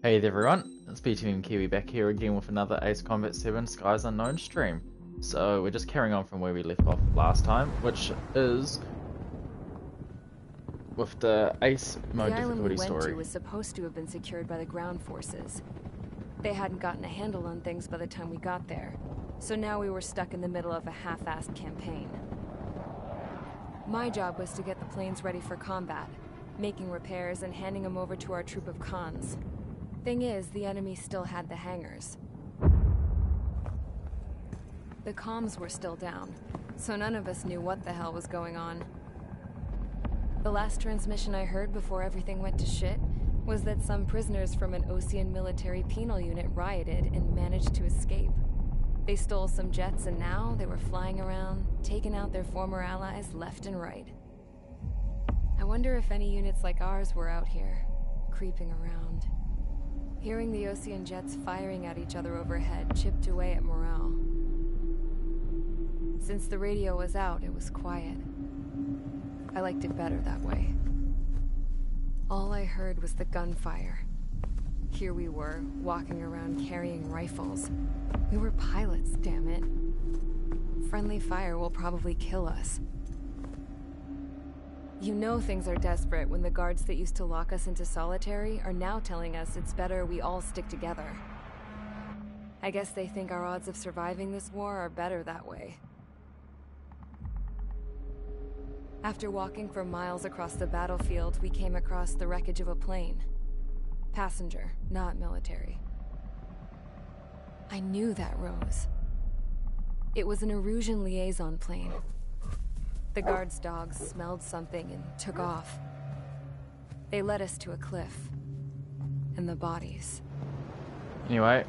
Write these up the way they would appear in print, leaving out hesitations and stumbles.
Hey there everyone, it's BTM Kiwi back here again with another Ace Combat 7 Skies Unknown stream. So we're just carrying on from where we left off last time, which is with the Ace The mode island we difficulty went to story. was supposed to have been secured by the ground forces. They hadn't gotten a handle on things by the time we got there, so now we were stuck in the middle of a half-assed campaign. My job was to get the planes ready for combat, making repairs and handing them over to our troop of cons. Thing is, the enemy still had the hangars. The comms were still down, so none of us knew what the hell was going on. The last transmission I heard before everything went to shit was that some prisoners from an Osean military penal unit rioted and managed to escape. They stole some jets and now they were flying around, taking out their former allies left and right. I wonder if any units like ours were out here, creeping around. Hearing the Osean jets firing at each other overhead chipped away at morale. Since the radio was out, it was quiet. I liked it better that way. All I heard was the gunfire. Here we were, walking around carrying rifles. We were pilots, damn it. Friendly fire will probably kill us. You know things are desperate when the guards that used to lock us into solitary are now telling us it's better we all stick together. I guess they think our odds of surviving this war are better that way. After walking for miles across the battlefield, we came across the wreckage of a plane. Passenger, not military. I knew that rose. It was an Erusian liaison plane. The guard's dogs smelled something and took off. They led us to a cliff. And the bodies. Anyway.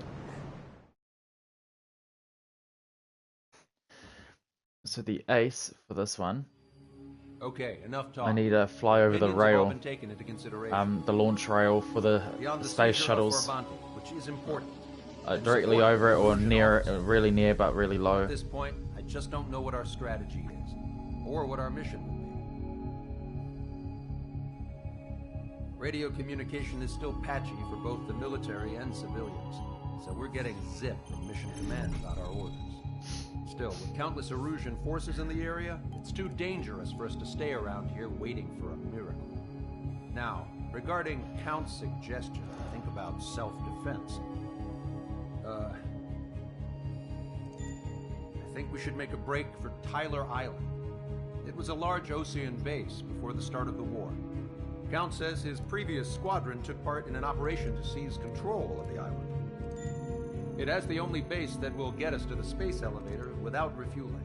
So the Ace for this one. Okay, enough talk. I need to fly over the Opinions have all rail. been taken into consideration. The launch rail for the space seizure of shuttles. Forvanti, which is important. Directly Support over it or Erusian near officers. it, really near but really low. At this point, I just don't know what our strategy is, or what our mission will be. Radio communication is still patchy for both the military and civilians, so we're getting zip from Mission Command about our orders. Still, with countless Erusian forces in the area, it's too dangerous for us to stay around here waiting for a miracle. Now, regarding Count's suggestion, think about self-defense. I think we should make a break for Tyler Island. It was a large Osean base before the start of the war. Count says his previous squadron took part in an operation to seize control of the island. It has the only base that will get us to the space elevator without refueling.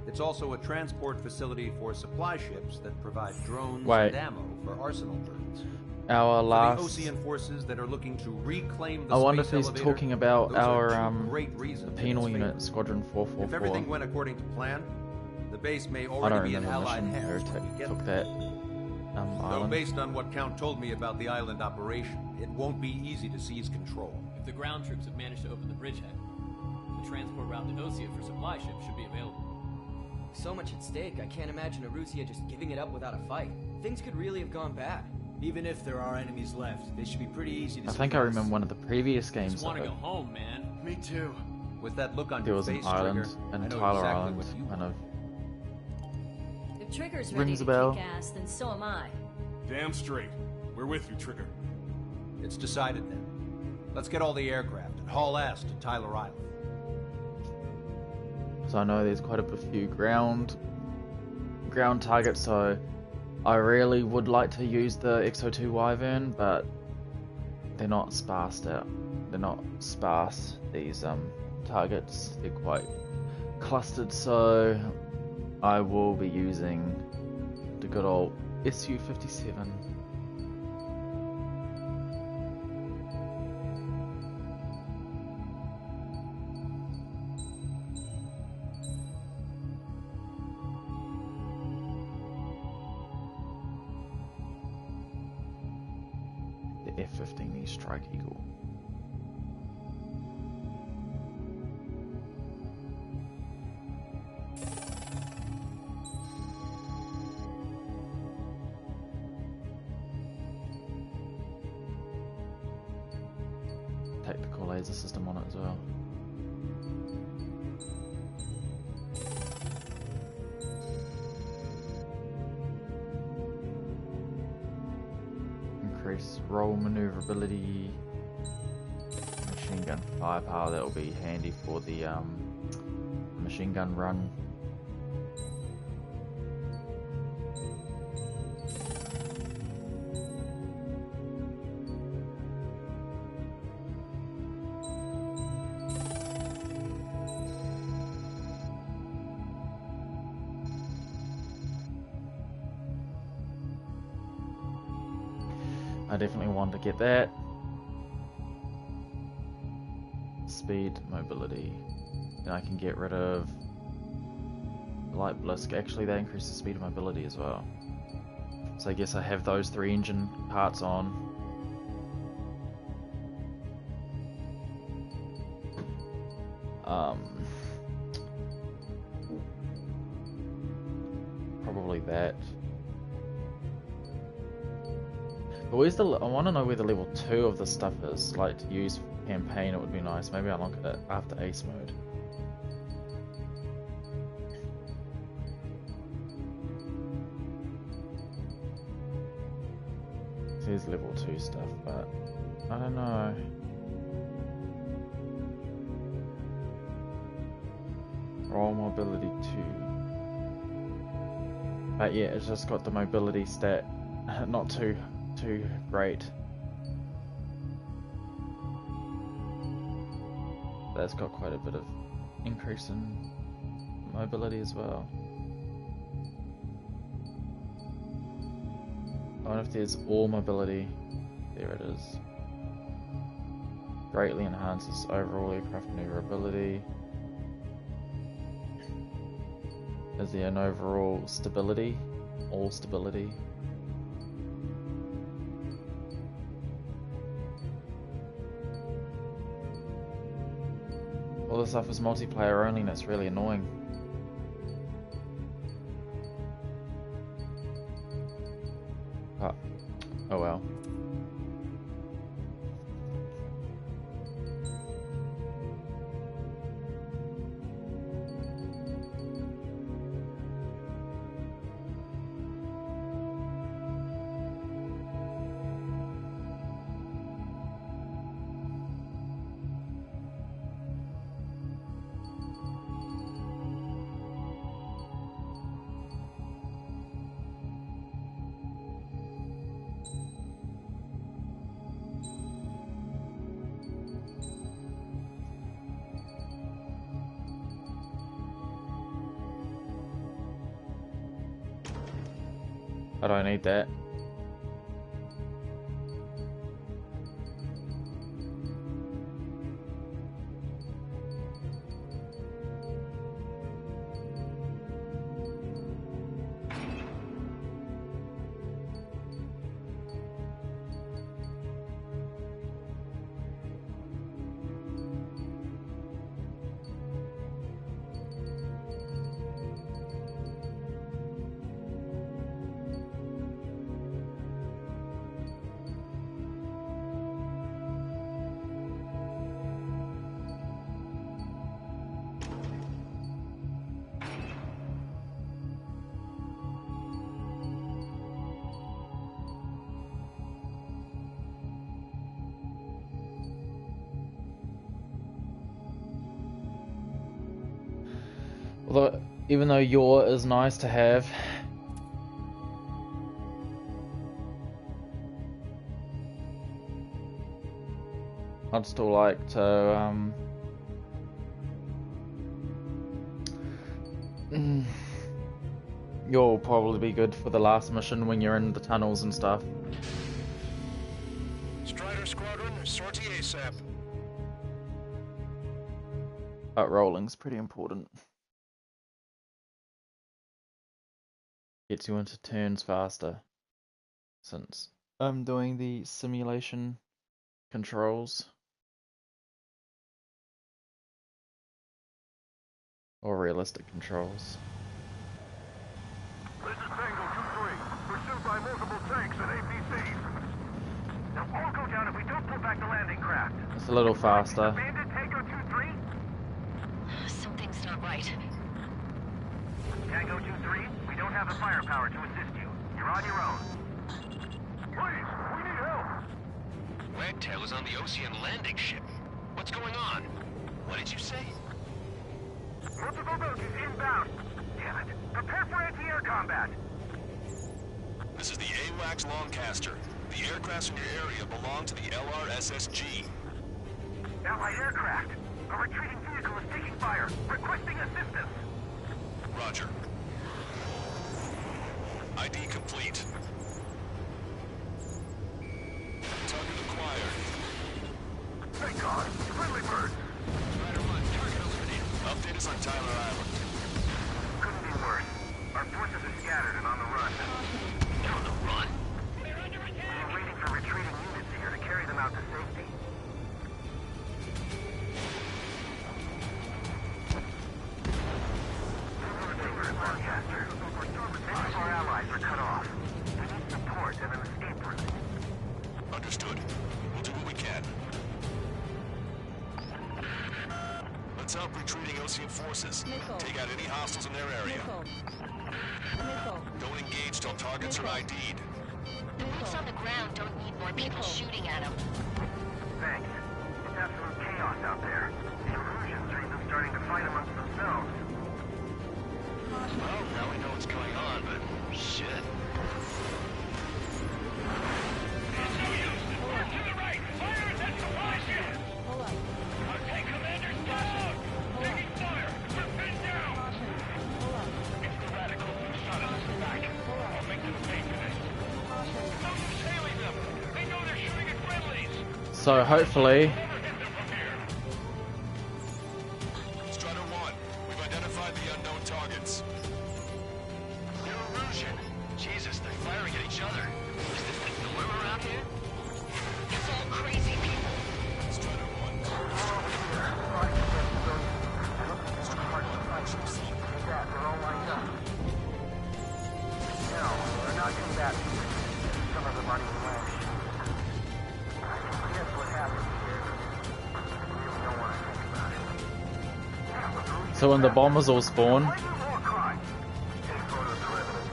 It's also a transport facility for supply ships that provide drones and ammo for arsenal turrets. Our last. For the Osean forces that are looking to reclaim the I wonder space if he's elevator, talking about those are our two great reasons in penal its unit, favor. Squadron If everything 444. went according to plan, the base may I already don't be in remember Allied mission hands who when we get took there. that Though island. based on what Count told me about the island operation, it won't be easy to seize control. If the ground troops have managed to open the bridgehead, the transport route to Osea for supply ships should be available. So much at stake, I can't imagine Erusia just giving it up without a fight. Things could really have gone bad. Even if there are enemies left, they should be pretty easy to I think I suppress. remember one of the previous I games just want of to it. go home, man. Me too. With that look on There your was an face, island, Trigger, I and know Tyler exactly Island, what you kind want. of. If Trigger's ready Rings to a bell. kick ass, then so am I. Damn straight. We're with you, Trigger. It's decided then. Let's get all the aircraft and haul ass to Tyler Island. So I know there's quite a few ground targets, so I really would like to use the XO2 Wyvern, but they're not sparsed out. They're not sparse, these targets. They're quite clustered, so I will be using the good old SU-57. The F-15E Strike Eagle. laser system on it as well. Increase roll maneuverability, machine gun firepower. That will be handy for the machine gun run. I definitely want to get that. Speed, mobility. Then I can get rid of light blisk. Actually, that increases speed and mobility as well. So I guess I have those 3 engine parts on. Probably that. But where's the? I want to know where the level 2 of this stuff is. Like to use for campaign, it would be nice. Maybe I'll look at it after Ace mode. There's level 2 stuff, but I don't know. Roll mobility 2. But yeah, it's just got the mobility stat, not too great. That's got quite a bit of increase in mobility as well. I wonder if there's all mobility. There it is. Greatly enhances overall aircraft maneuverability. Is there an overall stability? All stability. All this stuff is multiplayer only and it's really annoying. Oh well. I don't need that. Although, even though yaw is nice to have, I'd still like to yaw will probably be good for the last mission when you're in the tunnels and stuff. Strider Squadron, sortie ASAP. But rolling's pretty important. Gets you into turns faster, since I'm doing the simulation controls. Or realistic controls. This is Tango 2-3, pursued by multiple tanks and APCs. They'll all go down if we don't pull back. contact the landing craft. It's a little faster. Bandit Tango 2-3? Something's not right. Tango 2-3, we don't have the firepower to assist you. You're on your own. Please, we need help. Wagtail is on the Ocean landing ship. What's going on? What did you say? Multiple boats is inbound. Damn it. Prepare for anti-air combat. This is the AWACS Longcaster. The aircrafts in your area belong to the LRSSG. Allied aircraft. A retreating vehicle is taking fire. Requesting assistance. Roger. ID complete. Target acquired. Thank God. Friendly bird. Rider 1, target eliminated. Update us on Tyler Island. Couldn't be worse. Our forces are scattered and on the run. They're on the run? We're waiting for retreating units here to carry them out to safety. Lancaster. Many of our allies are cut off. We need support and an escape route. Understood. We'll do what we can. Let's help retreating Ocean forces. Take out any hostiles in their area. Don't engage till targets are ID'd. The boots on the ground don't need more people shooting at them. Thanks. It's absolute chaos out there. The illusions are even starting to fight amongst themselves. Well, now we know what's going on, but shit. It's no use! Mark to the right! Fire at that supply ship! Hold up. Our tank commander's down! Taking fire! We're pinned down! Hold up. It's the radicals who shot us back. I'll make them pay for this. No use hailing them! They know they're shooting at friendlies! So hopefully, Never hit them from here! Strider 1, we've identified the unknown targets. Illusion. Jesus, they're firing at each other. Is this the norm around here? It's all crazy people. Strider 1. They're all lined up. No, they're not combatants. Some of them aren't even landing. Guess what happened here? I really don't want to think about it. so when the bombers all spawn, Why do war crimes? Take photos for evidence.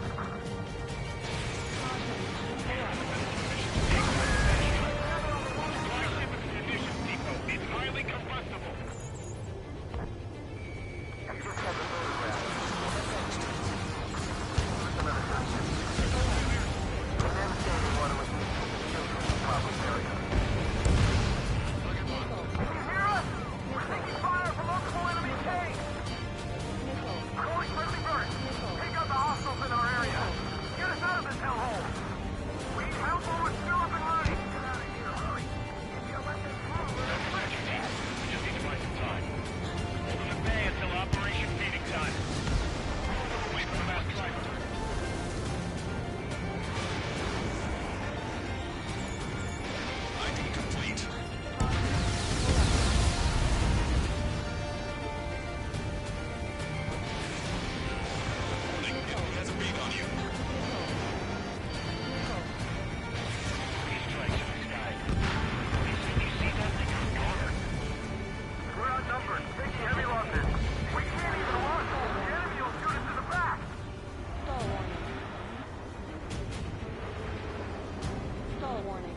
It's highly combustible. I just have a photograph. The devastating one was children in the problem area. Can you hear us? We're taking fire from multiple enemy tanks. Calling friendly birds. Take out the hostiles in our area. Get us out of this hellhole. We need help or we're still up and running. Get out of here, hurry. If you let them through, we just need to buy some time. Hold them at bay until Operation Feeding time. Wait for the mass driver. ID complete. Warning, enemy has a beam on you. These strikes in the sky. You see that thing in the corner? We're outnumbered. Taking heavy losses. We can't even launch. The enemy will shoot us in the back. Stall warning. Stall warning.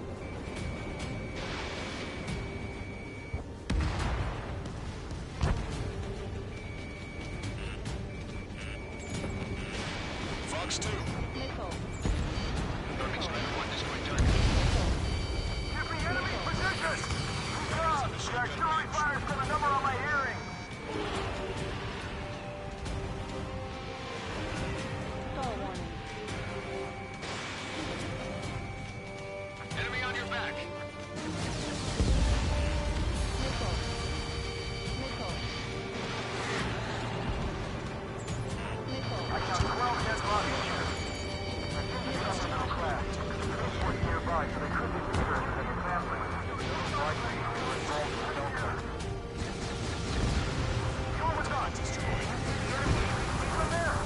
Fox 2. Missile. Perfect. Strider 1, destroy target. Give me enemy position. Good job. The artillery fire's got a number on my hearing. Stall warning. Enemy on your back. Missile. Missile. Missile. I got 12 dead bodies here. I think it's on the middle class. What's nearby, so they could be researchers and their families. Likely, they were involved in the Delta. Go with us. The enemy is even there.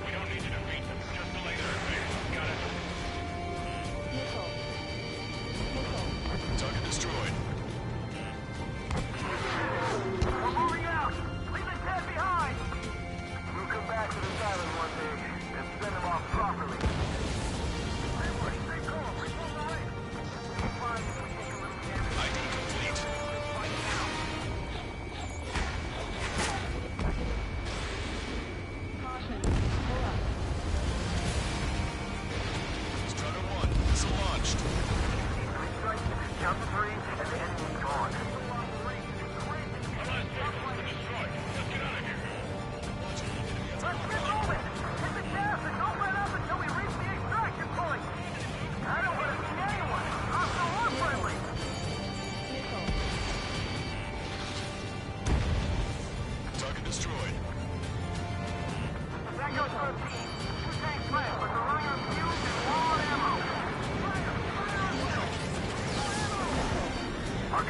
We don't need to defeat them. Just delay their advance. Got it. Missile.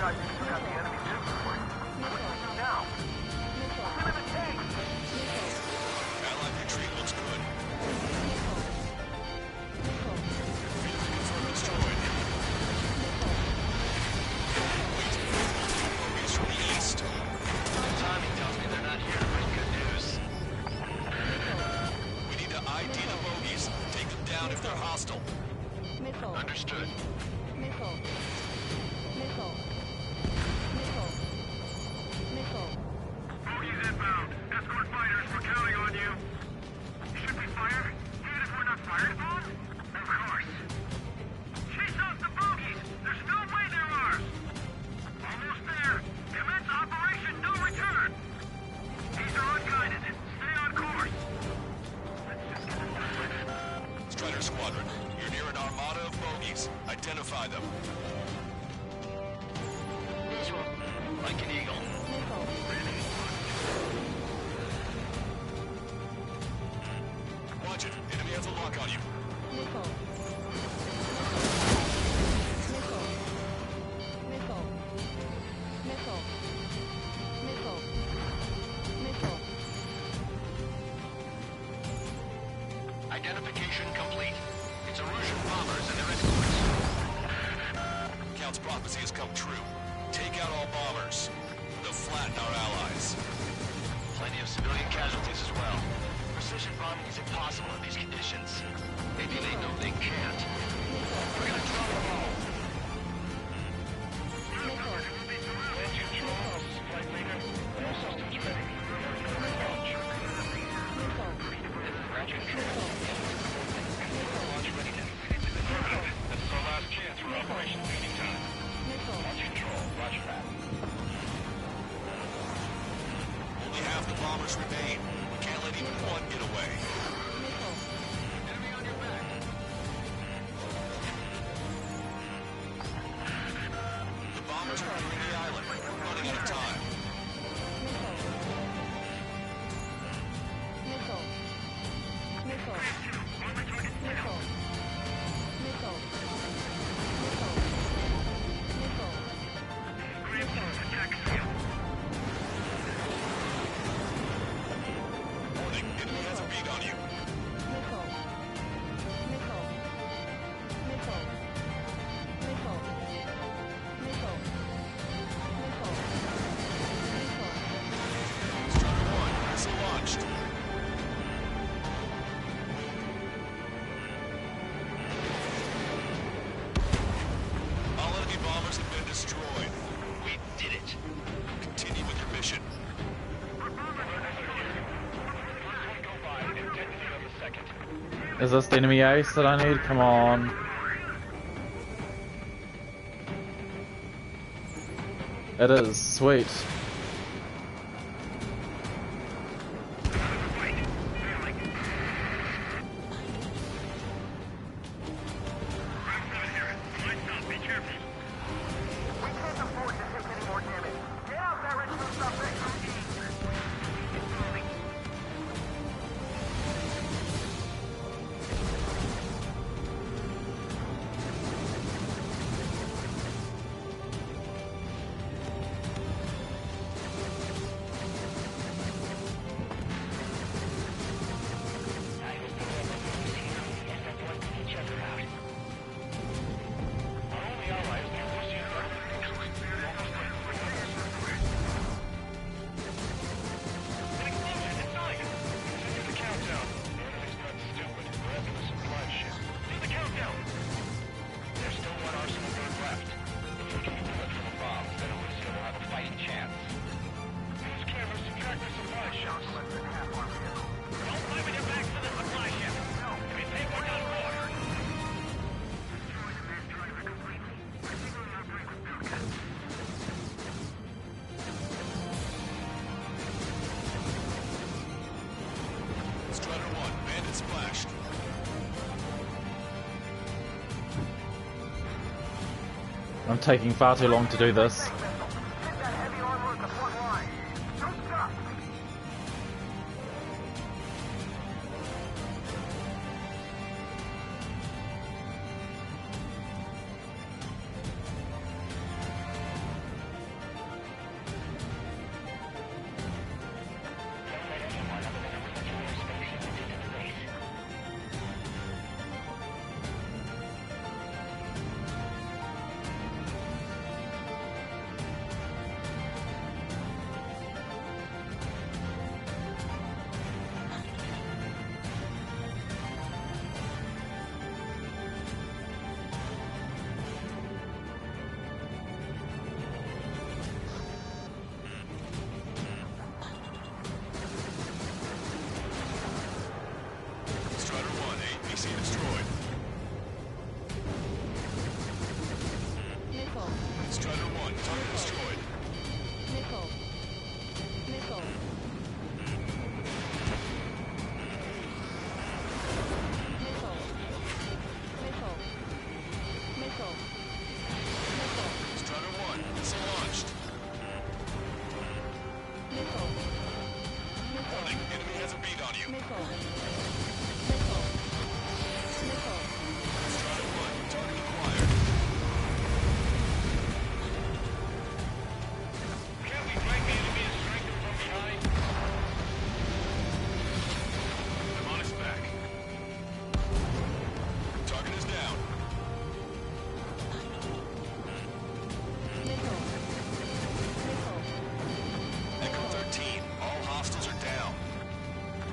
guys think you got the enemy superport. What do we do now? Get in the tank! Allied retreat looks good. Confirm destroyed. Wait. Bogies from the east. Timing tells me they're not here to bring good news. We need to ID the bogies. Take them down if they're hostile. Understood. Bogies inbound. Escort fighters, we're counting on you. Should we fire? Even if we're not fired upon? Of course. Chase off the bogies! There's no way they're ours! Almost there. Commence Operation No Return! These are unguided. Stay on course. Strider Squadron, you're near an armada of bogies. Identify them. Visual. Like an eagle. Watch it. Enemy has a lock on you. Identification complete. It's Erusian bombers and their escorts. Count's prophecy has come true. Take out all bombers. They'll flatten our allies. Plenty of civilian casualties as well. Precision bombing is impossible in these conditions. Maybe they know they can't. We're gonna drop them all. Land control, flight leader. All systems ready. Roger control. Launch readiness. This is our last chance for Operation Feeding Time. Launch control, roger that. Only half the bombers remain. We can't let even one get away. Enemy on your back. The bombers are nearing the island. We're running out of time. Warning, enemy has a bead on you. Strider 1, missile launched. All enemy bombers have been destroyed. We did it. Continue with your mission. Is this the enemy ace that I need? Come on. It is. Sweet. Be careful. We can't afford to take any more damage. Get out there and do something. Strider 1, bandit splashed. I'm taking far too long to do this. Get that heavy armor at the front line. Don't stop. you. Nickel. Strider 1, target acquired. Can't we break the enemy and strike them from behind? I'm on its back. Target is down. Echo 13, all hostiles are down.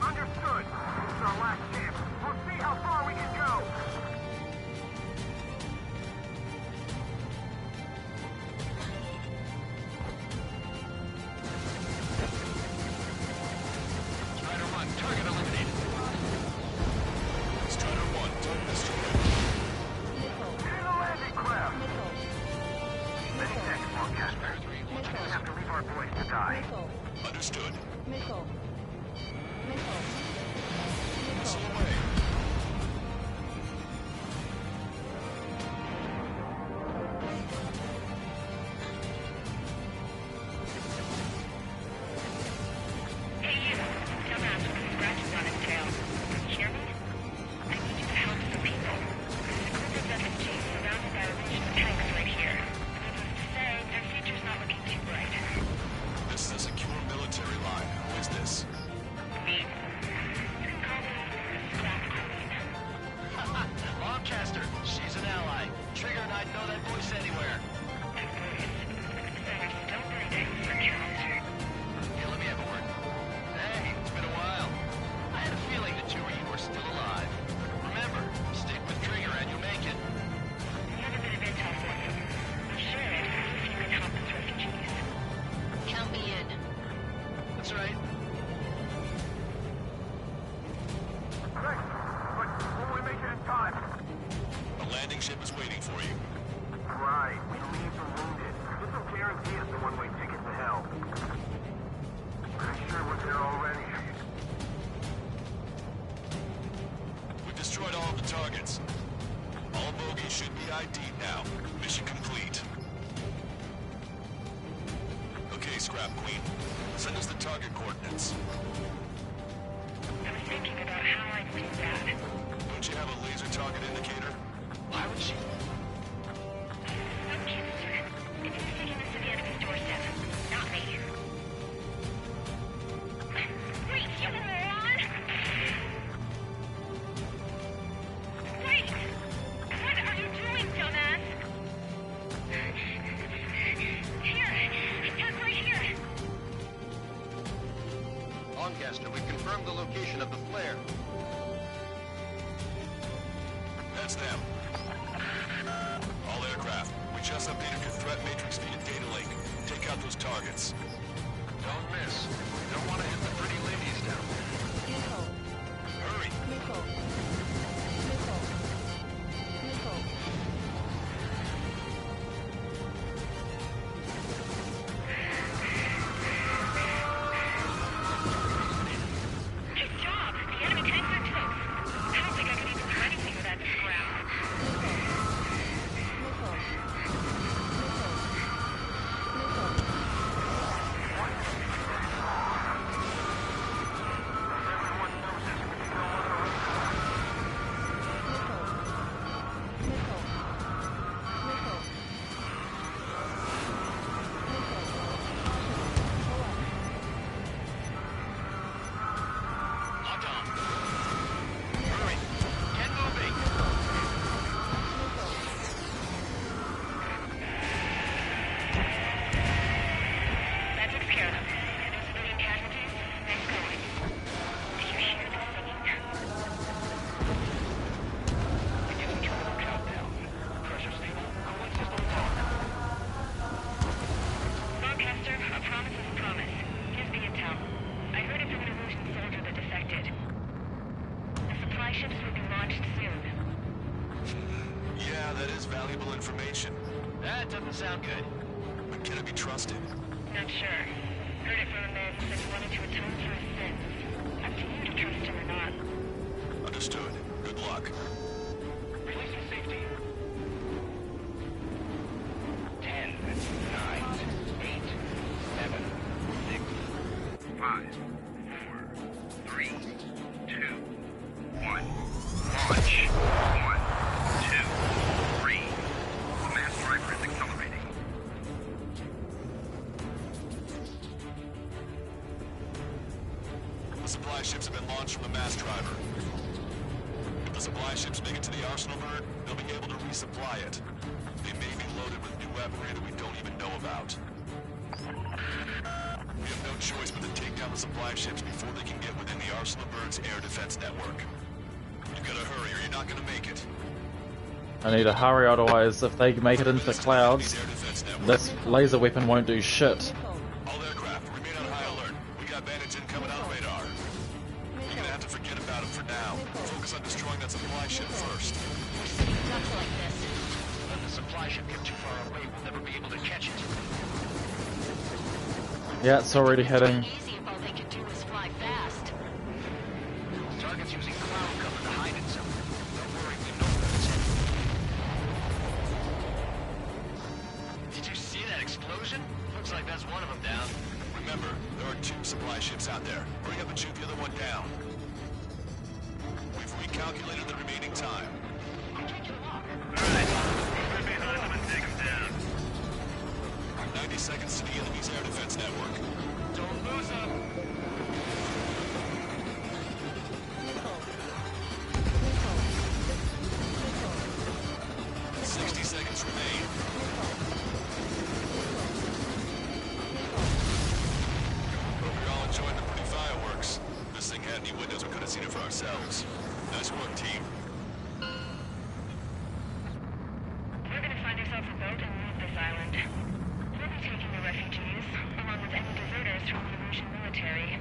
Understood. This is our last chance. We'll see how far we can go. Strider 1, target eliminated. Strider 1, target destroyed. Get in the landing craft. Many thanks, Broadcaster. We're gonna have to leave our boys to die. Understood. Nickel. Missile away. Hey you, dumbass with the scratches on his tail. You hear me? I need you to help some people. There's a group of refugees surrounded by a legion of tanks right here. Needless to say, their future's not looking too bright. This is a secure military line. Who is this? Me? You can call me Scrap Queen. Lancaster, she's an ally. Trigger and I'd know that voice anywhere. Of course. So we're still burning for counter. Here, let me have a word. Hey, it's been a while. I had a feeling the two of you were still alive. Remember, stick with Trigger and you'll make it. We have a bit of intel for you. We should, if you can help us refugees. Count me in. That's right. Thanks. But will we make it in time? A landing ship is waiting for you. Right. We leave the wounded. This will guarantee us the one-way ticket to hell. Pretty sure we're there already. We've destroyed all of the targets. All bogies should be ID'd now. Mission complete. Okay, Scrap Queen. Send us the target coordinates. I was thinking about how I'd do that. Don't you have a laser target indicator? Why would she? Okay, sir. If you're taking this to the enemy's doorstep, not me. Wait, you moron! Wait! What are you doing, dumbass? Here! It's right here! Lancaster, we've confirmed the location of the flare. That's them. All aircraft, we just updated your threat matrix via data link. Take out those targets. Don't miss. Don't want to hit the pretty ladies down there. Hurry! Good job! The enemy tanks are toast. I don't think I could even do anything without this ground. Lock on. Hurry. Get moving. That takes care of them. No civilian casualties? Nice going. Do you hear the singing? We're getting to a little countdown. Pressure stable. Cooling system on. Broadcaster, a promise is a promise. Here's the intel. I heard it from an illusion soldier that defected. The supply ships will be launched soon. Yeah, that is valuable information. That doesn't sound good. But can it be trusted? Not sure. Heard it from a man who said he wanted to atone for his sins. Up to you to trust him or not. Understood. Good luck. Release your safety. 10, 9, 8, 7, 6, 5, 4, 3, Watch. 1, 2, 3. The mass driver is accelerating. The supply ships have been launched from the mass driver. If the supply ships make it to the arsenal bird, they'll be able to resupply it. They may be loaded with new weaponry that we don't even know about. We have no choice but to take down the supply ships before they can get within the arsenal bird's air defense network. You gotta hurry or you're not gonna make it. I need to hurry, otherwise if they make it into the clouds, this laser weapon won't do shit. All aircraft, remain on high alert. We got bandits incoming on radar. You're gonna have to forget about them for now. Focus on destroying that supply ship first. We're sitting ducks like this. When the supply ship gets too far away, we'll never be able to catch it. Yeah, it's already heading. Easy if all they could do was fly fast. Target's using cloud cover to hide itself. Don't worry, we know where it's headed. Did you see that explosion? Looks like that's one of them down. Remember, there are 2 supply ships out there. Hurry up and shoot the other one down. We've recalculated the remaining time. Alright, move in behind them and take them down. 90 seconds to the enemy's air defense network. Don't lose them. Nickel. 60 seconds remain. Hope you're all enjoying the pretty fireworks. If this thing had any windows, we could have seen it for ourselves. Nice work, team. We're gonna find ourselves a boat and leave this island. We'll be taking the refugees, along with any deserters from the Russian military.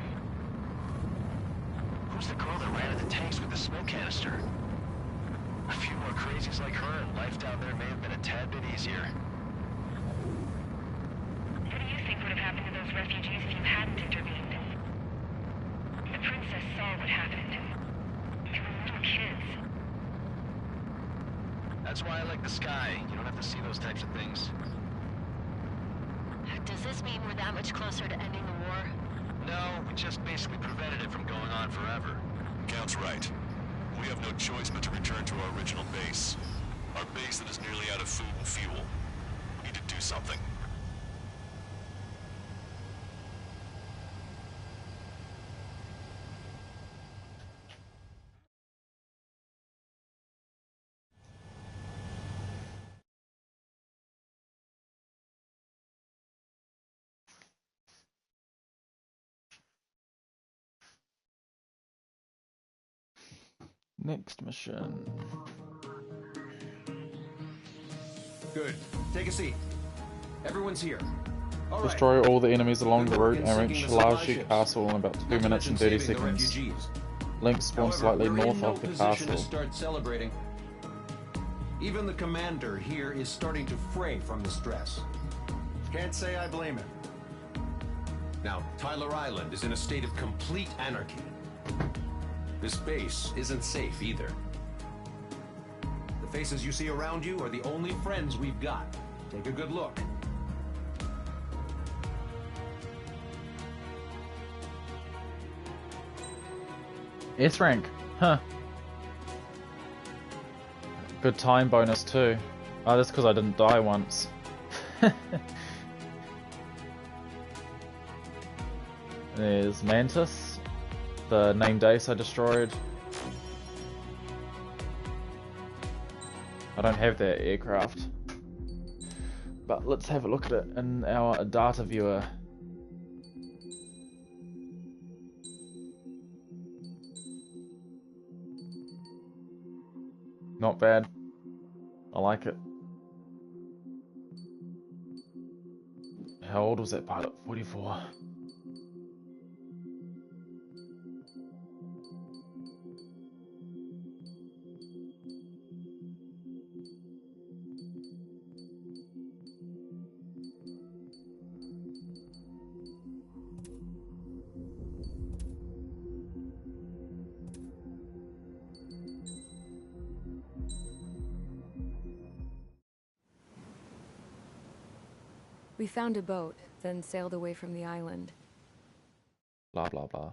Who's the girl that ran at the tanks with the smoke canister? A few more crazies like her, and life down there may have been a tad bit easier. What do you think would have happened to those refugees if you hadn't intervened? The princess saw what happened. They were little kids. That's why I like the sky. You don't have to see those types of things. Does this mean we're that much closer to ending the war? No, we just basically prevented it from going on forever. Count's right. We have no choice but to return to our original base. Our base that is nearly out of food and fuel. We need to do something. Next mission. Good. Take a seat. Everyone's here. All right. Destroy all the enemies along the Good luck route in and sinking reach the supply Large ships. Castle in about 2 Not to minutes and mention 30 saving the seconds. refugees. Link spawns However, slightly we're north in no of the position castle. to start celebrating. Even the commander here is starting to fray from the stress. Can't say I blame him. Now, Tyler Island is in a state of complete anarchy. This base isn't safe either. The faces you see around you are the only friends we've got. Take a good look. S rank, huh? Good time bonus too. Oh, that's because I didn't die once. There's Mantis, the named ace I destroyed. I don't have that aircraft, but let's have a look at it in our data viewer. Not bad. I like it. How old was that pilot? 44. We found a boat, then sailed away from the island. Blah blah blah.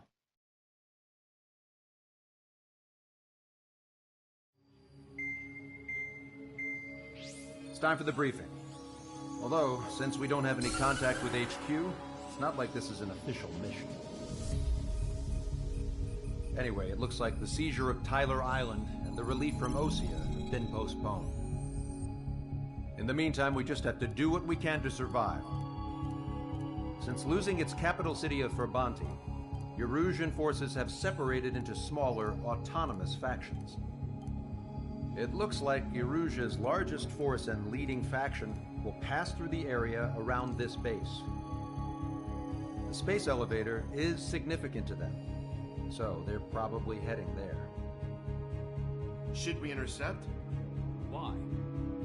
It's time for the briefing. Although, since we don't have any contact with HQ, it's not like this is an official mission. Anyway, it looks like the seizure of Tyler Island and the relief from Osea have been postponed. In the meantime, we just have to do what we can to survive. Since losing its capital city of Ferbanti, Erusian forces have separated into smaller, autonomous factions. It looks like Erusia's largest force and leading faction will pass through the area around this base. The space elevator is significant to them, so they're probably heading there. Should we intercept? Why?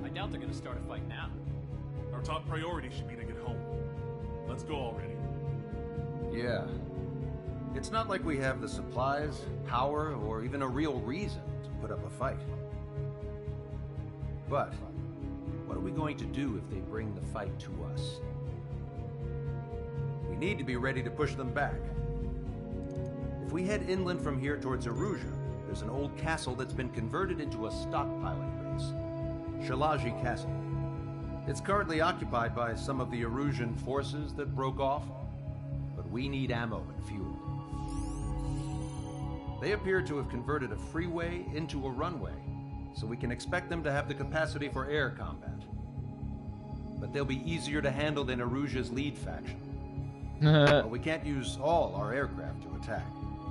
I doubt they're gonna start a fight now. Our top priority should be to get home. Let's go already. Yeah. It's not like we have the supplies, power, or even a real reason to put up a fight. But what are we going to do if they bring the fight to us? We need to be ready to push them back. If we head inland from here towards Erusia, there's an old castle that's been converted into a stockpiling base. Shalaji Castle. It's currently occupied by some of the Erusian forces that broke off, but we need ammo and fuel. They appear to have converted a freeway into a runway, so we can expect them to have the capacity for air combat. But they'll be easier to handle than Erusia's lead faction. But we can't use all our aircraft to attack.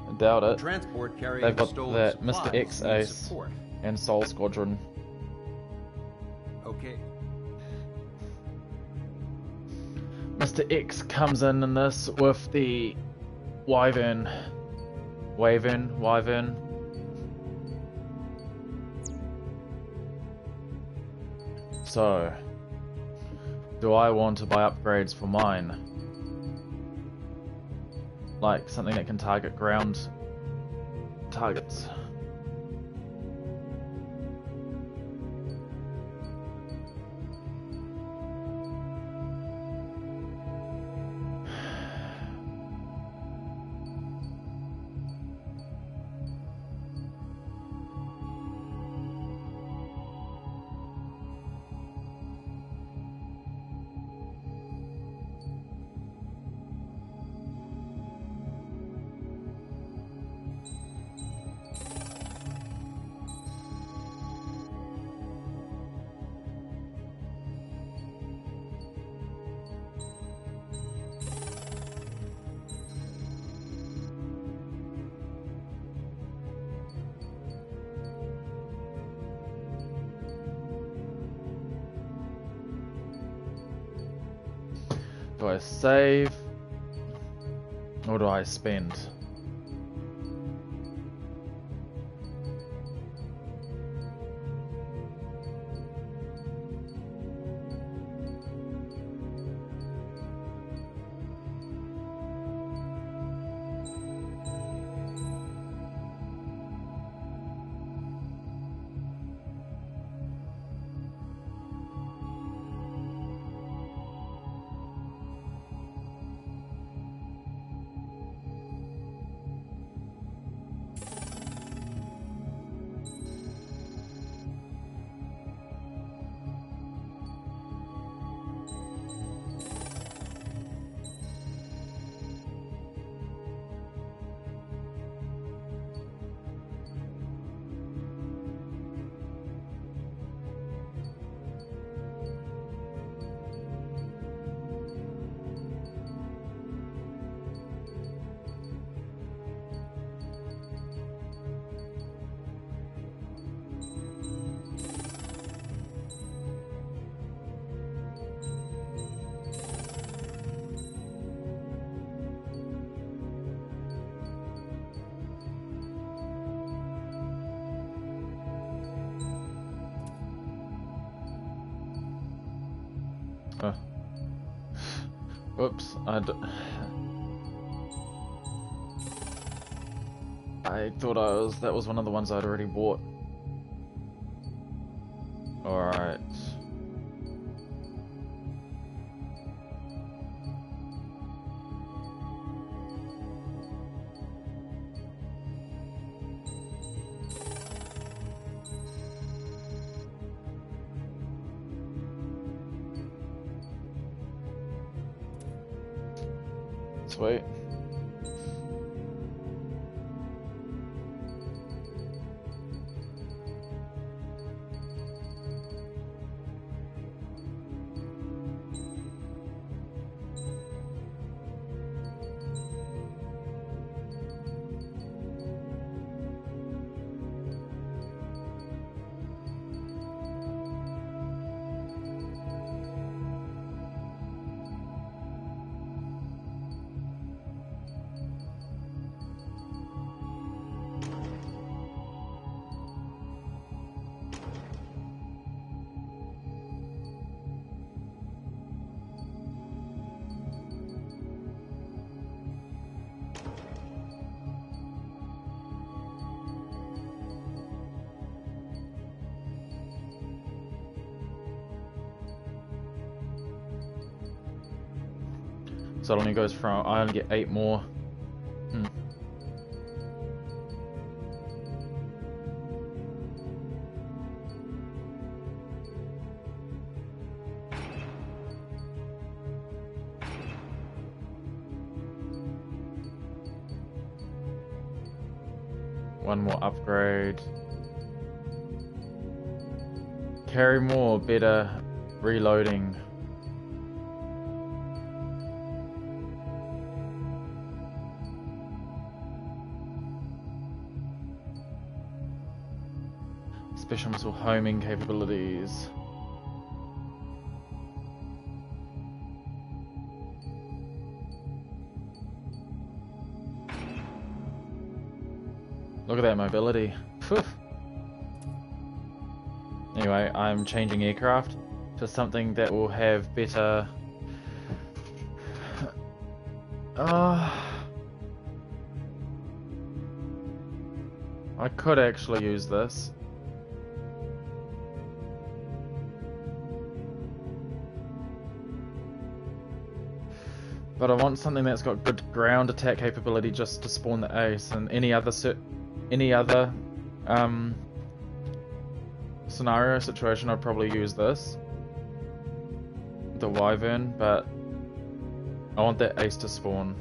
I doubt it. Transport carrying They've got stolen that supplies Mr. X needs Ace support. and Soul Squadron. Okay. Mr. X comes in this with the Wyvern. Wyvern. So, do I want to buy upgrades for mine? Like something that can target ground targets. Do I save or do I spend? Whoops, I thought that was one of the ones I'd already bought. Alright. sweet. So it only goes from, I only get 8 more. One more upgrade. Carry more, better reloading. Special missile homing capabilities. Look at that mobility. Phew. Anyway, I'm changing aircraft to something that will have better... I could actually use this. But I want something that's got good ground attack capability just to spawn the ace, and any other scenario situation I'd probably use this, the Wyvern, but I want that ace to spawn.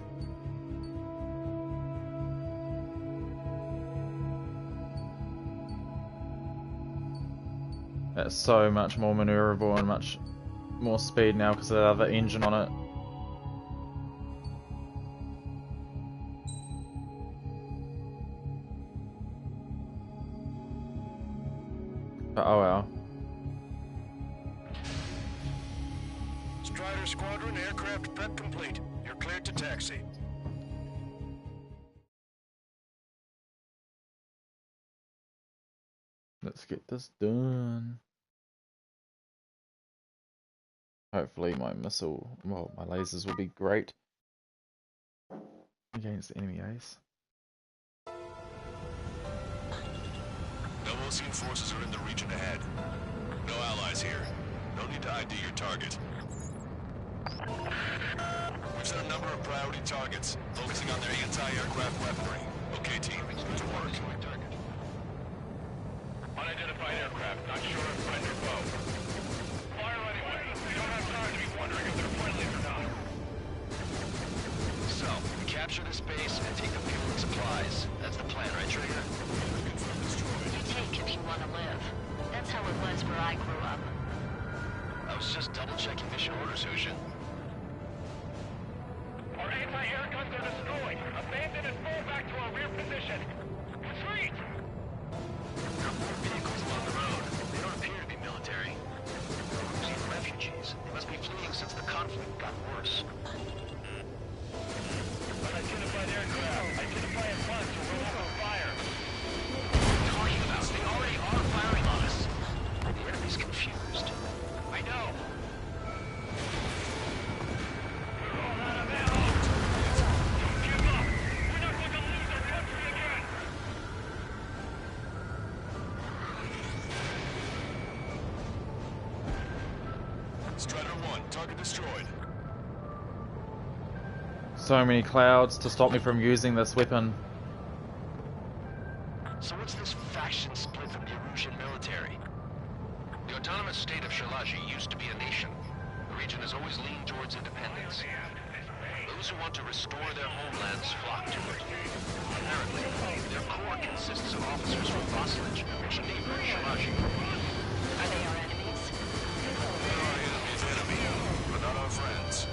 That's so much more maneuverable and much more speed now because of the other engine on it. But oh well. Strider Squadron, aircraft prep complete. You're cleared to taxi. Let's get this done. Hopefully my missile, well, my lasers will be great against the enemy ace. No Ocean forces are in the region ahead. No allies here. No need to ID your target. We've set a number of priority targets, focusing on their anti-aircraft weaponry. Okay, team, good work. Unidentified aircraft, not sure if friend or foe. Fire anyway. We don't have time to be wondering if they're friendly or not. So, we capture this base and take the fuel and supplies. That's the plan, right, Trigger? You take if you want to live. That's how it was where I grew up. I was just double-checking mission orders, Hushin. Our anti-air guns are destroyed. Abandon and fall back to our rear position. Retreat! There are more vehicles along the road. They don't appear to be military. They're Russian refugees. They must be fleeing since the conflict got worse. Unidentified aircraft. Identify at once or we'll open fire. What are you talking about? They already are firing on us. The enemy's confused. I know. We're all out of ammo. Don't give up. We're not going to lose our country again. Strider 1, target destroyed. So many clouds to stop me from using this weapon. So what's this faction split from the Erusian military? The autonomous state of Shalaji used to be a nation. The region has always leaned towards independence. The Those who want to restore their homelands flock to it. Apparently, their core consists of officers from Vassalage, which neighbor Shalashi. Are they our enemies? They're our enemy's enemy, but not our friends.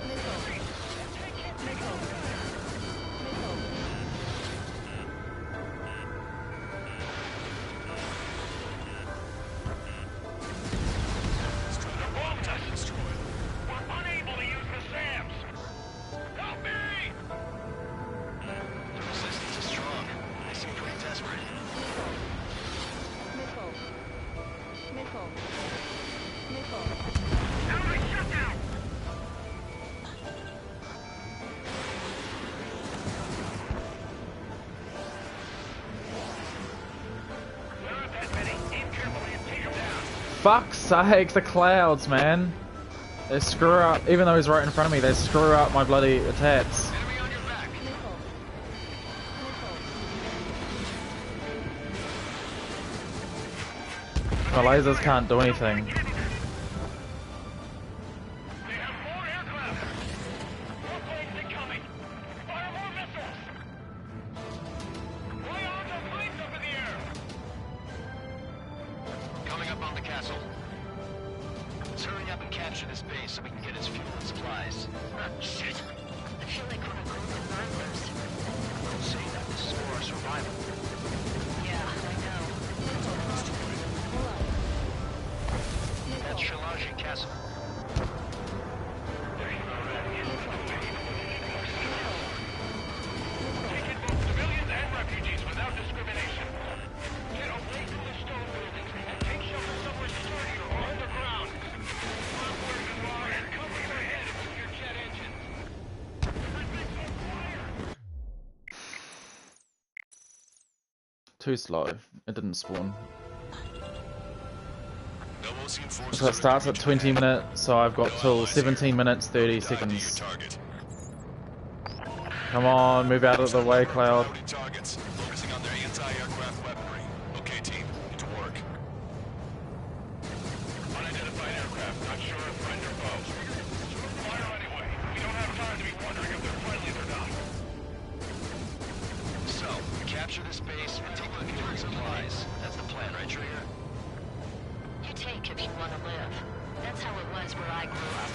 Fuck's sake, the clouds, man. They screw up, even though he's right in front of me, they screw up my bloody attacks. My lasers can't do anything. Coming up on the castle. Let's hurry up and capture this base so we can get its fuel and supplies. Shit. I feel like we're a group of burglars. Don't say that. This is for our survival. Yeah, I know. That's Shalashi Castle. Taking both civilians and refugees without discrimination. Get away from the stone buildings and take shelter somewhere sturdier or underground. Mark where you are and cover your head with your jet engine. Too slow. It didn't spawn. No Osean forces So it starts at 20 minutes, so I've got till 17 minutes 30 seconds. target. Come on, move out of the way, Cloud. Priority targets, focusing on their anti-aircraft weaponry. Okay, team, get to work. Unidentified aircraft, not sure if friend or foe. Fire anyway. We don't have time to be wondering if they're friendly or not. So, capture this base and take the fuel and supplies. That's the plan, right, Trigger? You take if you want to live. That's how it was where I grew up.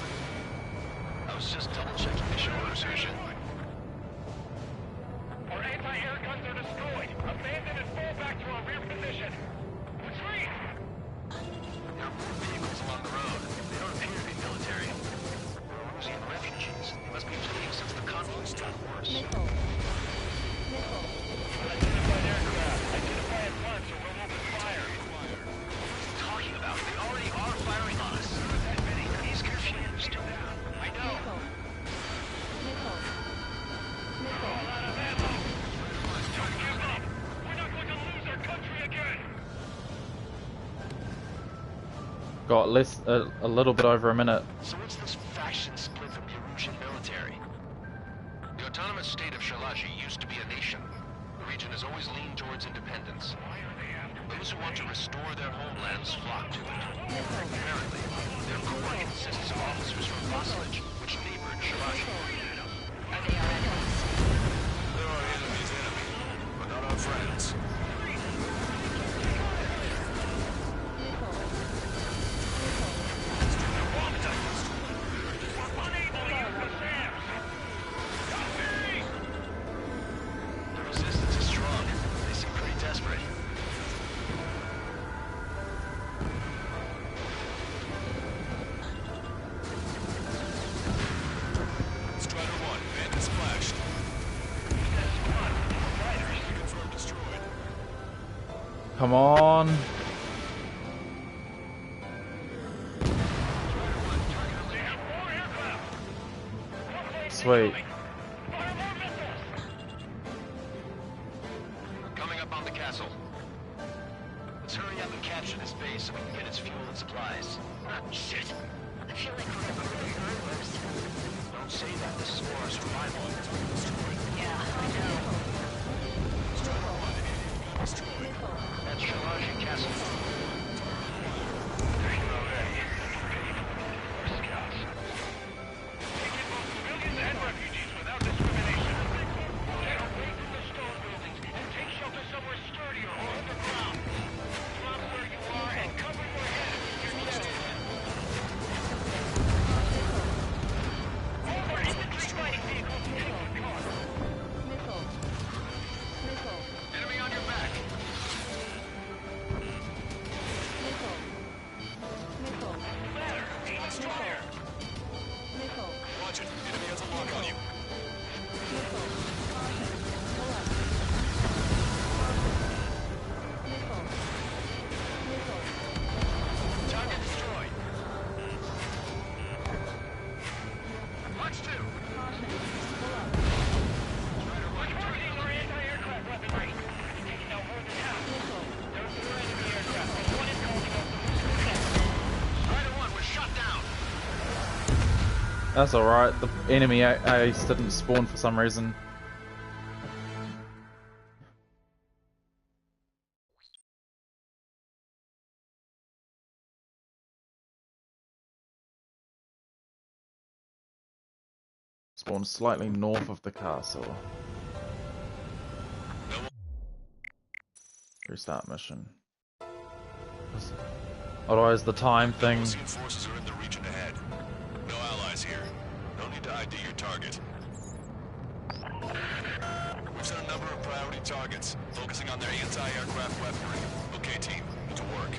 I was just double-checking mission orders here, shit. Our anti-air guns are destroyed. Abandon and fall back to our rear position. Retreat! There are more vehicles along the road. They don't appear to be military. They're Erusian refugees. They must be fleeing since the conflict's gotten worse. Unidentified aircraft. Identify at once or we'll open fire. What are you talking about? They already are firing on us. He's confused. I know. We're all out of ammo. Don't give up. We're not going to lose our country again. Got less, a little bit over a minute. So what's this faction split from the Erusian military? The autonomous state of Shalashi used to be a nation. The region has always leaned towards independence. Those who want to restore their homelands flock to it. Apparently, their core consists of officers from Vassalage, which neighbored Shalashi. Are they our enemies? They're our enemy's enemy, but not our friends. The resistance is strong. They seem pretty desperate. Strider 1, bandit splashed. Confirmed destroyed. Come on. Sweet. Coming up on the castle. Let's hurry up and capture this base so we can get its fuel and supplies. Shit. I feel like we're a group of burglars. Don't say that. This is for our survival. Yeah, I know. That's Shalashi Castle. Scouts. Taking both civilians and refugees without That's alright, the enemy ace didn't spawn for some reason. Spawned slightly north of the castle. Restart mission. Otherwise the time thing... Ocean forces are in the region ahead. No allies here. No need to ID your target. We've set a number of priority targets, focusing on their anti-aircraft weaponry. Okay, team, to work.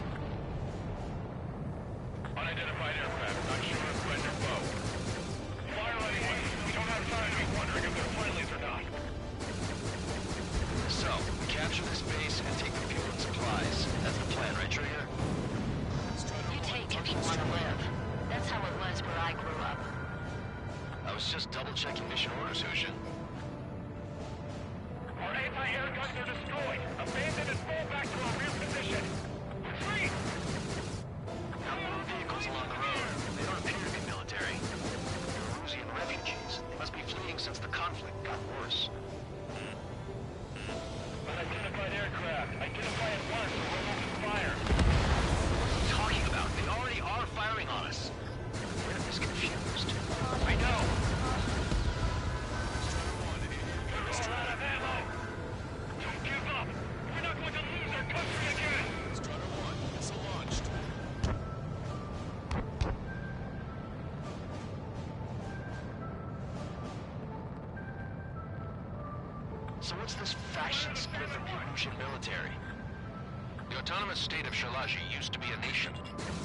Unidentified aircraft, not sure if friend or foe. Fire anyway. We don't have time to be wondering if they're friendlies or not. So, capture this base and take the fuel and supplies. That's the plan, right, Trigger? You take if you want to live. That's how it was where I grew up. I was just double-checking mission orders, Hushin. Our anti-air guns are destroyed. Abandon and fall back to our rear position. Retreat! Now move vehicles along the road. They don't appear to be military. They're Rusian refugees. They must be fleeing since the conflict got worse. Unidentified aircraft. Identify at once or we'll open fire. What are you talking about? They already are firing on us. We're just confused. I know. We're all out of ammo. Don't give up. We're not going to lose our country again. Strider 1, missile launched. So what's this faction split of the Russian military? The autonomous state of Shalaji used to be a nation.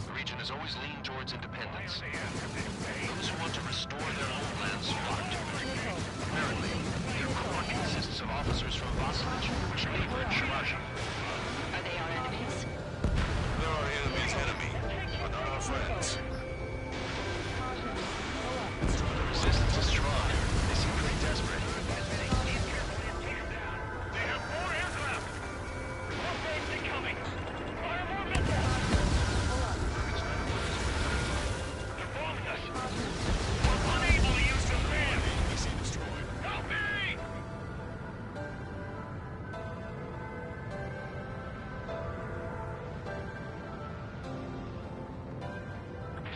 The region has always leaned towards independence. Those who want to restore their homelands flock to it. Apparently, their core consists of officers from Vassilage, which favor Shalaji. Are they our enemies? They're our enemy's enemy, but not our friends. The resistance is strong. They seem pretty desperate. They have more aircraft. More waves incoming. Fire more missiles. They're bombing us. We're unable to use the fan. PC destroyed. Help me!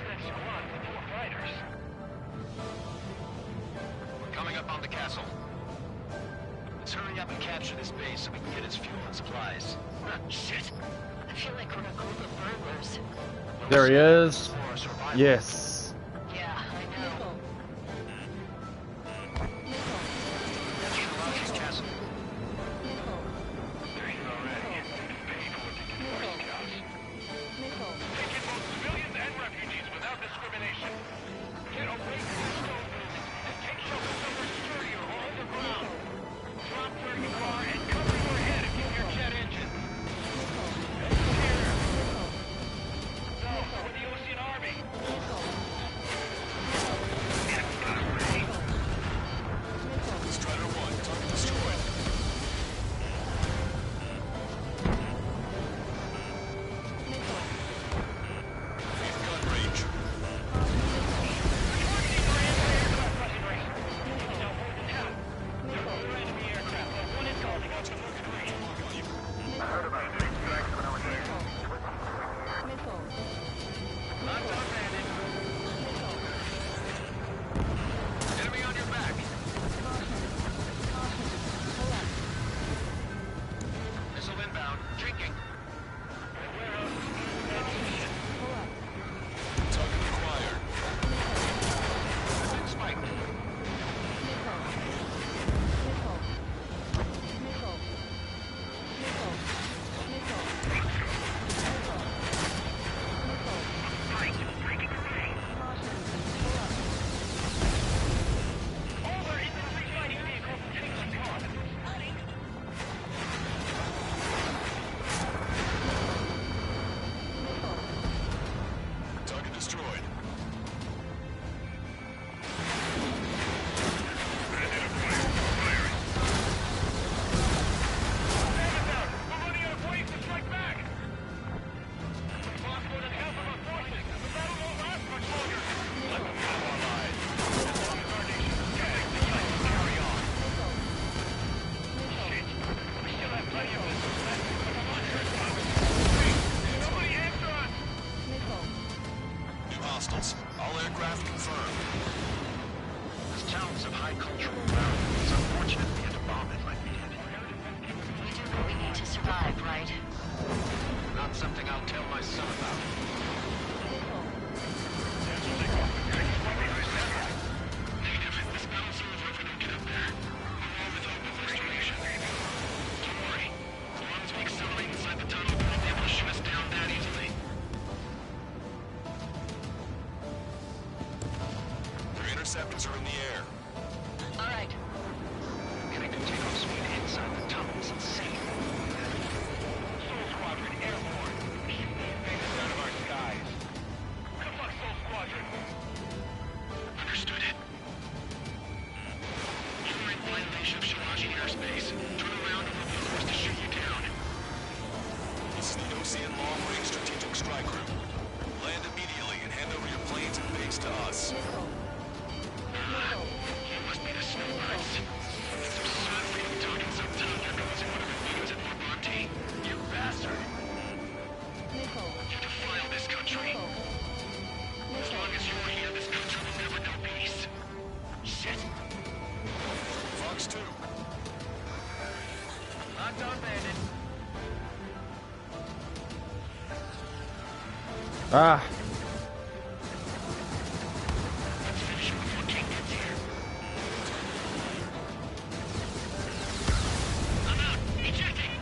That squad with more fighters. We're coming up on the castle. Let's hurry up and capture this base so we can get its fuel and supplies. Shit! I feel like we're a group of burglars. There he is. For our survival. Yes. Yeah, I know. That's Shalaji's castle. They're here already. Pay for what they did to our scouts. Take in both civilians and refugees without discrimination. Get away from the stone buildings and take shelter somewhere sturdier or underground. Drop where you are and cover your head if you hear jet engines. Here. So, we're the Ocean Army. Not something I'll tell my son about. Negative. This battle's over if we don't get up there. We're all without the restoration. Don't worry. As long as we accelerate inside the tunnel, they won't be able to shoot us down that easily. Their interceptors are in the air. All right. Getting to takeoff speed inside the tunnel is insane. Soul Squadron airborne. Keep these things out of our skies. Good luck, Soul Squadron. Understood it. You are in violation of Shalaji airspace. Turn around or we'll be forced to shoot you down. This is the Ocean Long Range Strategic Strike Group. Land immediately and hand over your planes and base to us. You must be the snowbirds. It's absurd for you to be talking so tough. You're causing one of the videos at Fort Monty. You bastard. You defile this country. As long as you're here, this country will never know peace. Shit. Fox 2. Locked on, Bandit. Ah! Let's finish it before King gets here. I'm out. Ejecting.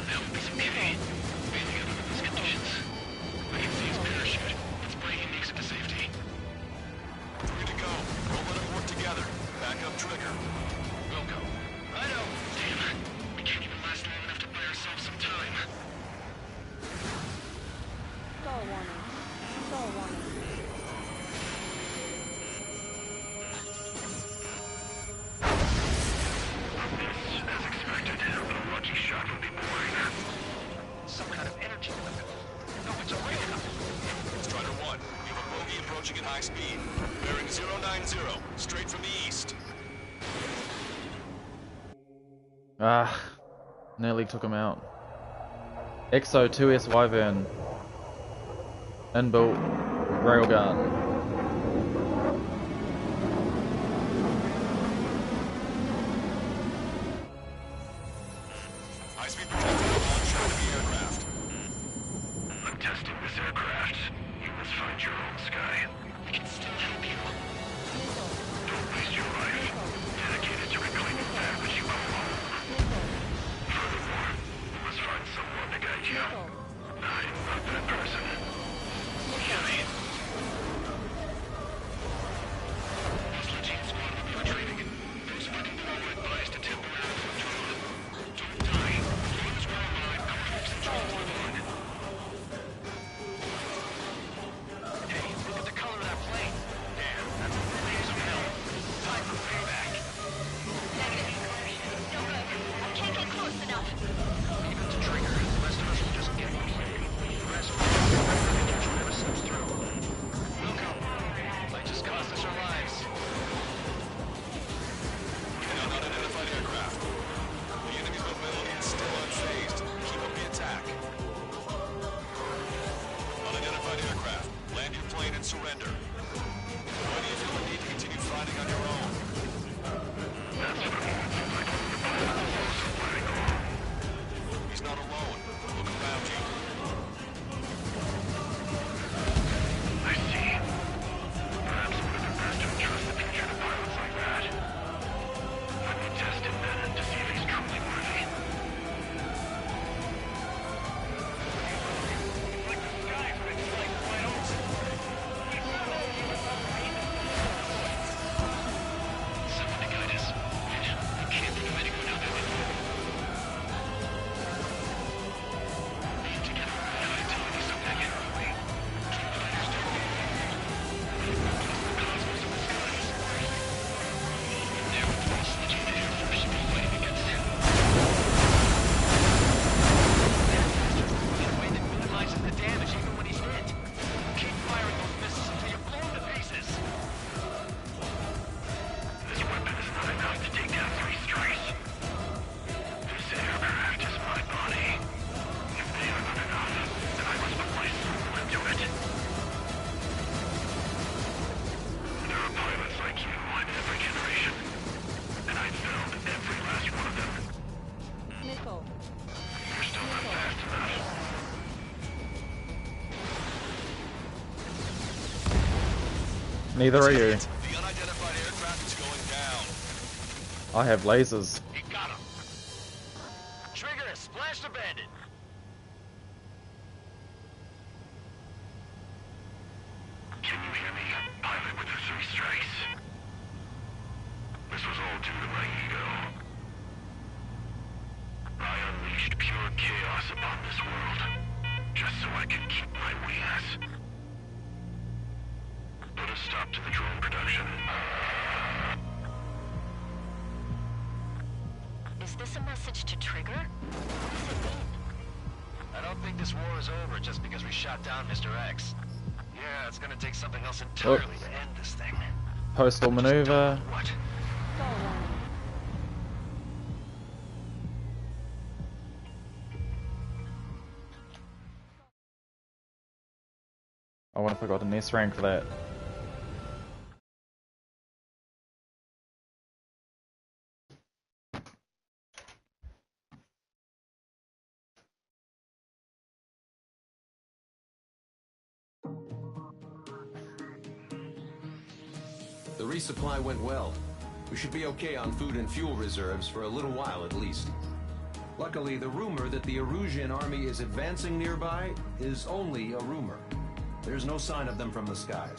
That would be some pity. Bailing out under these conditions. I can see his parachute. Let's pray he makes it to safety. 3 to go. Don't let them work together. Back up trigger. We'll go. I know. Damn. We can't even last long enough to buy ourselves some time. Stall warning. Stall warning. As expected, a lucky shot will be born. Some kind of energy weapon. No, it's a radar. Strider 1, we have a bogey approaching at high speed. Bearing 090, straight from the east. Ah, nearly took him out. XO 2S Wyvern. Inbuilt railgun. High-speed projectile launch out of the aircraft. I'm testing this aircraft. You must find your own sky. We can still help you. Don't waste your life. Dedicated to reclaiming that which you call home. Furthermore, you must find someone to guide you. I'm not that person. Yummy. Hostile squad will be retreating. Those fighting below are advised to temporarily withdraw. Don't die. As long as Neither are you. The unidentified aircraft is going down. I have lasers. He got him. Trigger has splashed a bandit. Can you hear me? Pilot with the 3 strikes. This was all due to my ego. I unleashed pure chaos upon this world, just so I could keep my wings. Put a stop to the drone production. Is this a message to Trigger? What does it mean? I don't think this war is over just because we shot down Mr. X. Yeah, it's gonna take something else entirely to end this thing. Postal maneuver. What? I wonder if I got an S rank for that. The resupply went well. We should be okay on food and fuel reserves for a little while at least. Luckily, the rumor that the Erusian army is advancing nearby is only a rumor. There's no sign of them from the skies.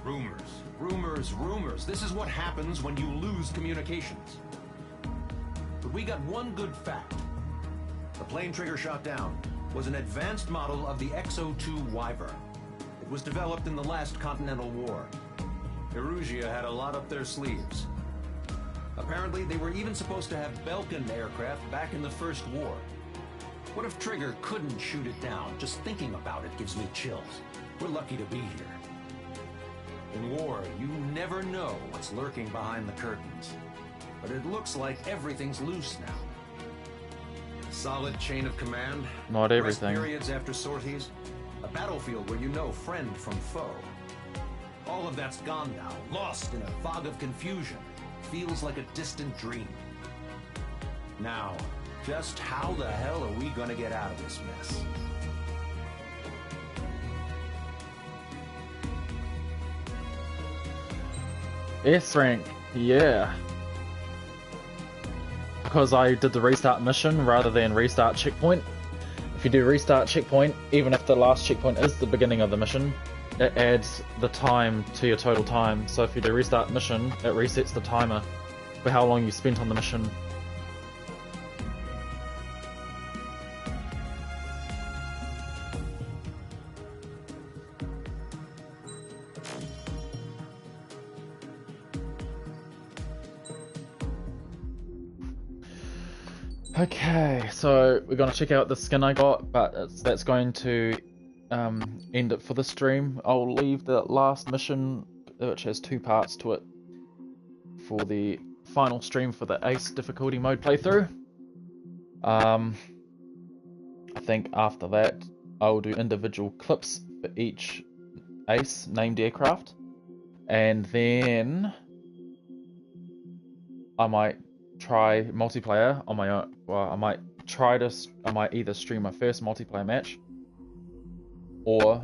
Rumors, rumors, rumors. This is what happens when you lose communications. But we got one good fact. The plane Trigger shot down was an advanced model of the XO2 Wyvern. It was developed in the last Continental War. Erusia had a lot up their sleeves. Apparently, they were even supposed to have Belkin aircraft back in the First War. What if Trigger couldn't shoot it down? Just thinking about it gives me chills. We're lucky to be here. In war, you never know what's lurking behind the curtains. But it looks like everything's loose now. Solid chain of command. Not everything. Rest periods after sorties. A battlefield where you know friend from foe. All of that's gone now, lost in a fog of confusion. Feels like a distant dream. Now, just how the hell are we gonna get out of this mess? S rank, yeah. Because I did the restart mission rather than restart checkpoint. If you do restart checkpoint, even if the last checkpoint is the beginning of the mission, it adds the time to your total time. So if you do restart mission, it resets the timer for how long you spent on the mission. Okay, so we're gonna check out the skin I got, but that's going to end it for the stream. I'll leave the last mission, which has 2 parts to it, for the final stream for the Ace difficulty mode playthrough. I think after that I'll do individual clips for each Ace named aircraft, and then I might try multiplayer on my own. Well, I might either stream my first multiplayer match, or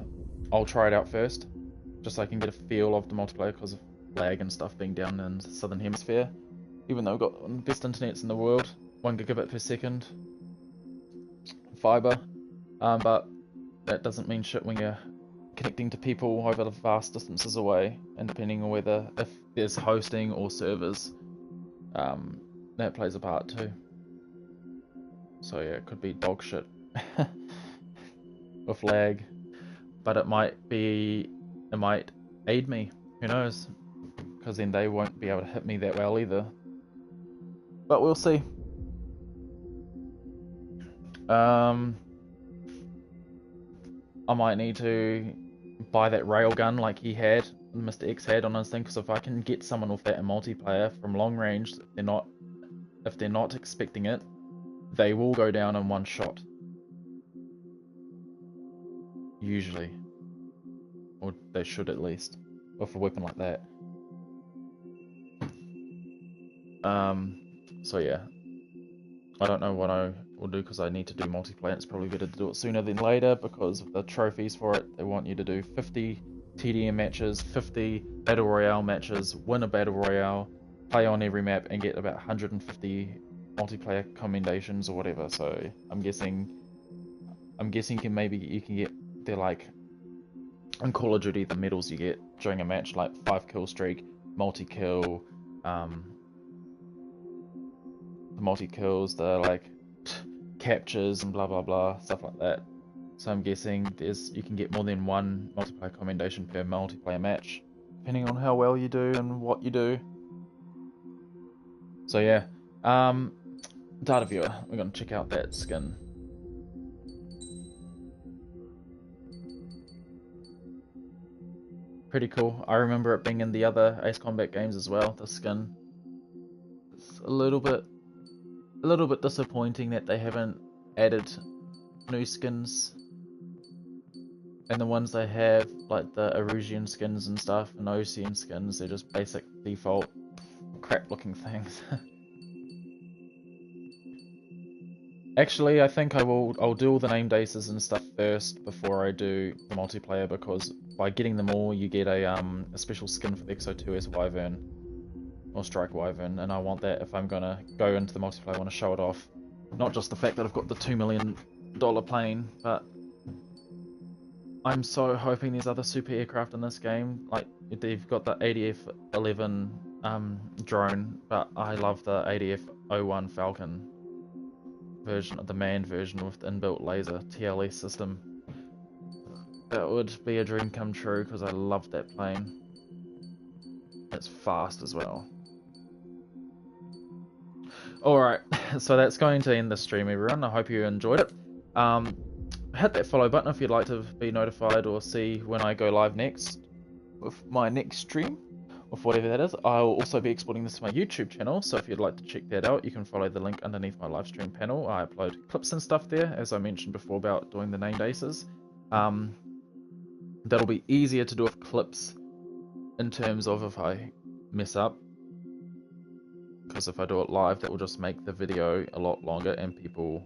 I'll try it out first, just so I can get a feel of the multiplayer because of lag and stuff being down in the southern hemisphere. Even though we've got the best internets in the world, 1 gigabit per second fiber, but that doesn't mean shit when you're connecting to people over the vast distances away, and depending on whether if there's hosting or servers, that plays a part too. So yeah, it could be dog shit with lag, but it might aid me, who knows, because then they won't be able to hit me that well either, but we'll see. I might need to buy that railgun like Mr. X had on his thing, because if I can get someone with that in multiplayer from long range, if they're not expecting it, they will go down in one shot. Usually. Or they should at least. With a weapon like that. So yeah. I don't know what I will do because I need to do multiplayer. It's probably better to do it sooner than later because of the trophies for it. They want you to do 50 TDM matches, 50 Battle Royale matches, win a Battle Royale, play on every map, and get about 150 multiplayer commendations or whatever. So I'm guessing you can get, they're like in Call of Duty, the medals you get during a match, like 5 kill streak, multi-kill, the multi-kills, the like captures and blah blah blah, stuff like that. So I'm guessing you can get more than one multiplayer commendation per multiplayer match, depending on how well you do and what you do. So yeah, Data Viewer, we're gonna check out that skin. Pretty cool. I remember it being in the other Ace Combat games as well. The skin. It's a little bit disappointing that they haven't added new skins. And the ones they have, like the Erusian skins and stuff, and Ocean skins, they're just basic default crap looking things. Actually, I think I'll do all the named aces and stuff first before I do the multiplayer, because by getting them all, you get a special skin for the XO2S Wyvern or Strike Wyvern, and I want that if I'm gonna go into the multiplayer. I want to show it off, not just the fact that I've got the $2 million plane, but I'm so hoping there's other super aircraft in this game. Like they've got the ADF-11 drone, but I love the ADF-01 Falcon version, the manned version with the inbuilt laser TLS system. That would be a dream come true because I love that plane. It's fast as well. Alright, so that's going to end the stream, everyone. I hope you enjoyed it. Hit that follow button if you'd like to be notified or see when I go live next with my next stream, with whatever that is. I'll also be exporting this to my YouTube channel, so if you'd like to check that out, you can follow the link underneath my live stream panel. I upload clips and stuff there, as I mentioned before about doing the named aces. That'll be easier to do with clips in terms of if I mess up, because if I do it live, that will just make the video a lot longer and people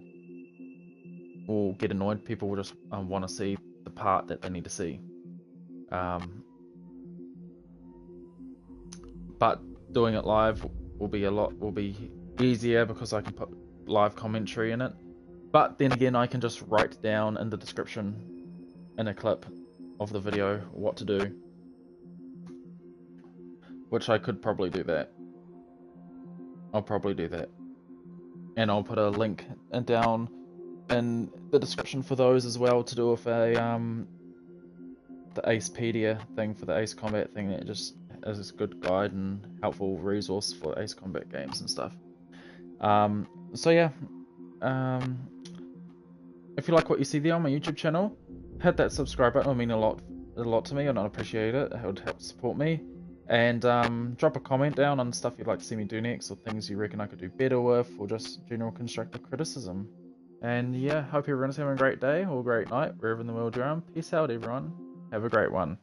will get annoyed. People will just want to see the part that they need to see. But doing it live will be easier because I can put live commentary in it. But then again, I can just write down in the description in a clip of the video what to do, which I could probably do that. I'll probably do that, and I'll put a link down in the description for those as well, to do with a the Acepedia thing for the Ace Combat thing. That just is a good guide and helpful resource for Ace Combat games and stuff. So yeah, if you like what you see there on my YouTube channel, hit that subscribe button. It would mean a lot to me, and I'd appreciate it. It would help support me. And drop a comment down on stuff you'd like to see me do next, or things you reckon I could do better with, or just general constructive criticism. And yeah, hope everyone's having a great day or a great night, wherever in the world you're on. Peace out, everyone. Have a great one.